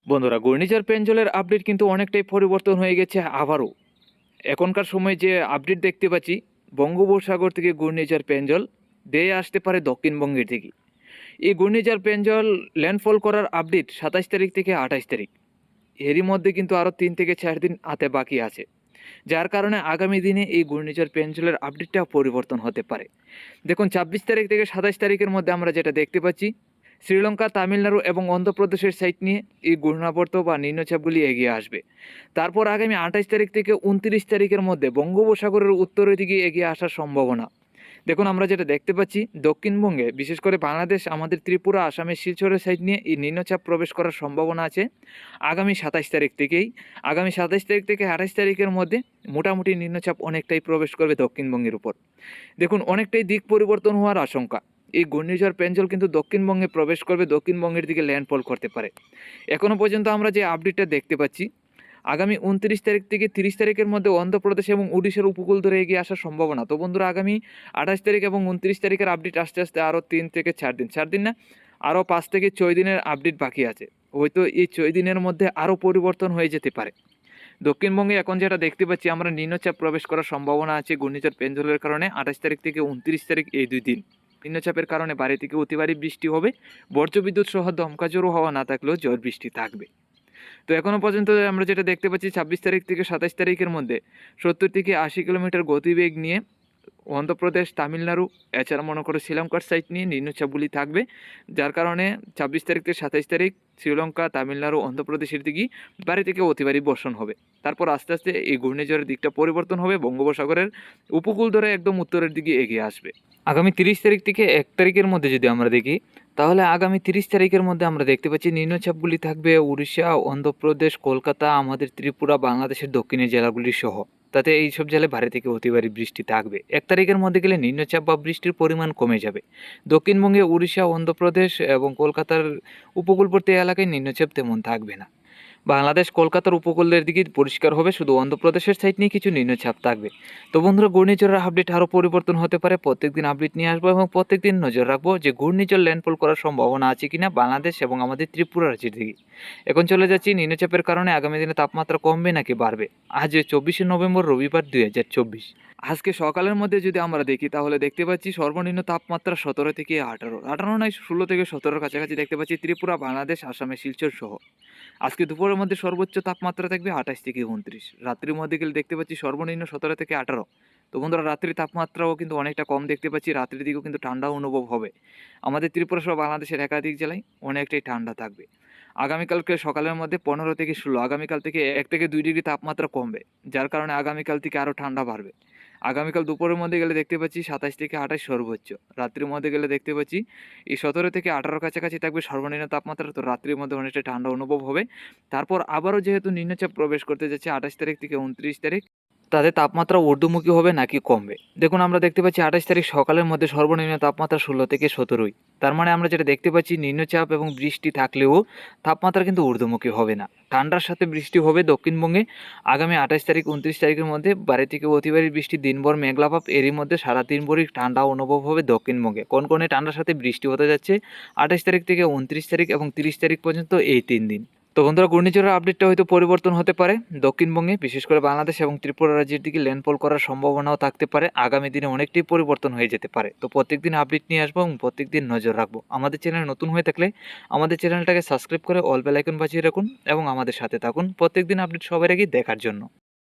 বন্ধুরা, ঘূর্ণিঝড় পেঞ্জলের আপডেট কিন্তু অনেকটাই পরিবর্তন হয়ে গেছে আবারও। এখনকার সময় যে আপডেট দেখতে পাচ্ছি, বঙ্গোপসাগর থেকে ঘূর্ণিঝড় পেঞ্জল ধেয়ে আসতে পারে দক্ষিণবঙ্গের দিকে। এই ঘূর্ণিঝড় পেঞ্জল ল্যান্ডফল করার আপডেট 27 তারিখ থেকে 28 তারিখ। এরই মধ্যে কিন্তু আরও 3 থেকে 4 দিন হাতে বাকি আছে, যার কারণে আগামী দিনে এই ঘূর্ণিঝড় পেঞ্জলের আপডেটটা পরিবর্তন হতে পারে। দেখুন, 26 তারিখ থেকে 27 তারিখের মধ্যে আমরা যেটা দেখতে পাচ্ছি, শ্রীলঙ্কা, তামিলনাড়ু এবং অন্ধ্রপ্রদেশের সাইড নিয়ে এই ঘূর্ণাবর্ত বা নিম্নচাপগুলি এগিয়ে আসবে। তারপর আগামী 28 তারিখ থেকে 29 তারিখের মধ্যে বঙ্গোপসাগরের উত্তরের দিকে এগিয়ে আসার সম্ভাবনা। দেখুন, আমরা যেটা দেখতে পাচ্ছি, দক্ষিণবঙ্গে বিশেষ করে বাংলাদেশ, আমাদের ত্রিপুরা, আসামের শিলচরের সাইড নিয়ে এই নিম্নচাপ প্রবেশ করার সম্ভাবনা আছে আগামী 27 তারিখ থেকেই। আগামী 27 তারিখ থেকে 28 তারিখের মধ্যে মোটামুটি নিম্নচাপ অনেকটাই প্রবেশ করবে দক্ষিণবঙ্গের উপর। দেখুন, অনেকটাই দিক পরিবর্তন হওয়ার আশঙ্কা। এই ঘূর্ণিঝড় পেঞ্জল কিন্তু দক্ষিণবঙ্গে প্রবেশ করবে, দক্ষিণবঙ্গের দিকে ল্যান্ডফল করতে পারে। এখনও পর্যন্ত আমরা যে আপডেটটা দেখতে পাচ্ছি, আগামী 29 তারিখ থেকে 30 তারিখের মধ্যে অন্ধ্রপ্রদেশ এবং উড়িষ্যার উপকূল ধরে এগিয়ে আসার সম্ভাবনা। তো বন্ধুরা, আগামী 28 তারিখ এবং 29 তারিখের আপডেট আস্তে আস্তে আরও 3 থেকে 4 দিন, 4 দিন না, আরও 5 থেকে 6 দিনের আপডেট বাকি আছে। হয়তো এই 6 দিনের মধ্যে আরও পরিবর্তন হয়ে যেতে পারে। দক্ষিণবঙ্গে এখন যেটা দেখতে পাচ্ছি, আমরা নিম্নচাপ প্রবেশ করার সম্ভাবনা আছে ঘূর্ণিঝড় পেঞ্জলের কারণে 28 তারিখ থেকে 29 তারিখ, এই 2 দিন। নিম্নচাপের কারণে ভারী থেকে অতি ভারী বৃষ্টি হবে, বজ্রবিদ্যুৎ সহ দমকা ঝোড়ো হওয়া না থাকলেও ঝড় বৃষ্টি থাকবে। তো এখনও পর্যন্ত আমরা যেটা দেখতে পাচ্ছি, 26 তারিখ থেকে 27 তারিখের মধ্যে 70 থেকে 80 কিলোমিটার গতিবেগ নিয়ে অন্ধ্রপ্রদেশ, তামিলনাড়ু, এছাড়া মনে করো শ্রীলঙ্কার সাইড নিয়ে নিম্নচাপগুলি থাকবে, যার কারণে 26 তারিখ থেকে 27 তারিখ শ্রীলঙ্কা, তামিলনাড়ু, অন্ধ্রপ্রদেশের দিকে ভারী থেকে অতি ভারী বর্ষণ হবে। তারপর আস্তে আস্তে এই ঘূর্ণিঝড়ের দিকটা পরিবর্তন হবে, বঙ্গোপসাগরের উপকূল ধরে একদম উত্তরের দিকে এগিয়ে আসবে। আগামী 30 তারিখ থেকে 1 তারিখের মধ্যে যদি আমরা দেখি, তাহলে আগামী 30 তারিখের মধ্যে আমরা দেখতে পাচ্ছি নিম্নচাপগুলি থাকবে উড়িষ্যা, অন্ধ্রপ্রদেশ, কলকাতা, আমাদের ত্রিপুরা, বাংলাদেশের দক্ষিণের জেলাগুলি সহ। তাতে এই সব জেলায় ভারী থেকে অতি ভারী বৃষ্টি থাকবে। 1 তারিখের মধ্যে গেলে নিম্নচাপ বা বৃষ্টির পরিমাণ কমে যাবে। দক্ষিণবঙ্গে উড়িষ্যা, অন্ধ্রপ্রদেশ এবং কলকাতার উপকূলবর্তী এলাকায় নিম্নচাপ তেমন থাকবে না। বাংলাদেশ, কলকাতার উপকূলের দিকে পরিষ্কার হবে, শুধু অন্ধ্রপ্রদেশের সাইড নিয়ে কিছু নিম্নচাপ থাকবে। তো বন্ধুরা, ঘূর্ণিঝড়ের আপডেট আরও পরিবর্তন হতে পারে, প্রত্যেকদিন আপডেট নিয়ে আসবো এবং প্রত্যেকদিন নজর রাখবো যে ঘূর্ণিঝড় ল্যান্ডফল করার সম্ভাবনা আছে কিনা বাংলাদেশ এবং আমাদের ত্রিপুরা রাজ্যের দিকে। এখন চলে যাচ্ছি, নিম্নচাপের কারণে আগামী দিনে তাপমাত্রা কমবে নাকি বাড়বে। আজ 24শে নভেম্বর, রবিবার 2024। আজকে সকালের মধ্যে যদি আমরা দেখি, তাহলে দেখতে পাচ্ছি সর্বনিম্ন তাপমাত্রা 17 থেকে 18 নয় 16 থেকে 17-র কাছাকাছি দেখতে পাচ্ছি ত্রিপুরা, বাংলাদেশ, আসামে শিলচর সহ। আজকে দুপুরের মধ্যে সর্বোচ্চ তাপমাত্রা থাকবে 28 থেকে 29। রাত্রির মধ্যে গেলে দেখতে পাচ্ছি সর্বনিম্ন 17 থেকে 18। তো বন্ধুরা, রাত্রির তাপমাত্রাও কিন্তু অনেকটা কম দেখতে পাচ্ছি, রাত্রির দিকেও কিন্তু ঠান্ডা অনুভব হবে। আমাদের ত্রিপুরা সহ বাংলাদেশের একাধিক জেলায় অনেকটাই ঠান্ডা থাকবে। আগামীকালকে সকালের মধ্যে 15 থেকে 16, আগামীকাল থেকে 1 থেকে 2 ডিগ্রি তাপমাত্রা কমবে, যার কারণে আগামীকাল থেকে আরও ঠান্ডা বাড়বে। আগামীকাল দুপুরের মধ্যে গেলে দেখতে পাচ্ছি 27 থেকে 28 সর্বোচ্চ। রাত্রির মধ্যে গেলে দেখতে পাচ্ছি এই 17 থেকে 18-র কাছাকাছি থাকবে সর্বনিম্ন তাপমাত্রা। তো রাত্রির মধ্যে অনেকটা ঠান্ডা অনুভব হবে। তারপর আবারও যেহেতু নিম্নচাপ প্রবেশ করতে যাচ্ছে 28 তারিখ থেকে 29 তারিখ, তাদের তাপমাত্রা ঊর্ধ্বমুখী হবে নাকি কমবে। দেখুন, আমরা দেখতে পাচ্ছি 28 তারিখ সকালের মধ্যে সর্বনিম্ন তাপমাত্রা 16 থেকে 17। তার মানে আমরা যেটা দেখতে পাচ্ছি, নিম্নচাপ এবং বৃষ্টি থাকলেও তাপমাত্রা কিন্তু ঊর্ধ্বমুখী হবে না, ঠান্ডার সাথে বৃষ্টি হবে দক্ষিণবঙ্গে। আগামী 28 তারিখ 29 তারিখের মধ্যে ভারী থেকে অতি ভারী বৃষ্টি, দিনভর মেঘলাভাব, এরই মধ্যে সারা দিনভরই ঠান্ডা অনুভব হবে দক্ষিণবঙ্গে। কনকনে ঠান্ডার সাথে বৃষ্টি হতে যাচ্ছে 28 তারিখ থেকে 29 তারিখ এবং 30 তারিখ পর্যন্ত, এই 3 দিন। তো বন্ধুরা, ঘূর্ণিঝড়ের আপডেটটা হয়তো পরিবর্তন হতে পারে দক্ষিণবঙ্গে, বিশেষ করে বাংলাদেশ এবং ত্রিপুরা রাজ্যের দিকে ল্যান্ডফল করার সম্ভাবনাও থাকতে পারে। আগামী দিনে অনেকটাই পরিবর্তন হয়ে যেতে পারে। তো প্রত্যেকদিন আপডেট নিয়ে আসবো এবং প্রত্যেকদিন নজর রাখবো। আমাদের চ্যানেল নতুন হয়ে থাকলে আমাদের চ্যানেলটাকে সাবস্ক্রাইব করে অল বেল আইকন বাজিয়ে রাখুন এবং আমাদের সাথে থাকুন প্রত্যেকদিন আপডেট সবার আগে দেখার জন্য।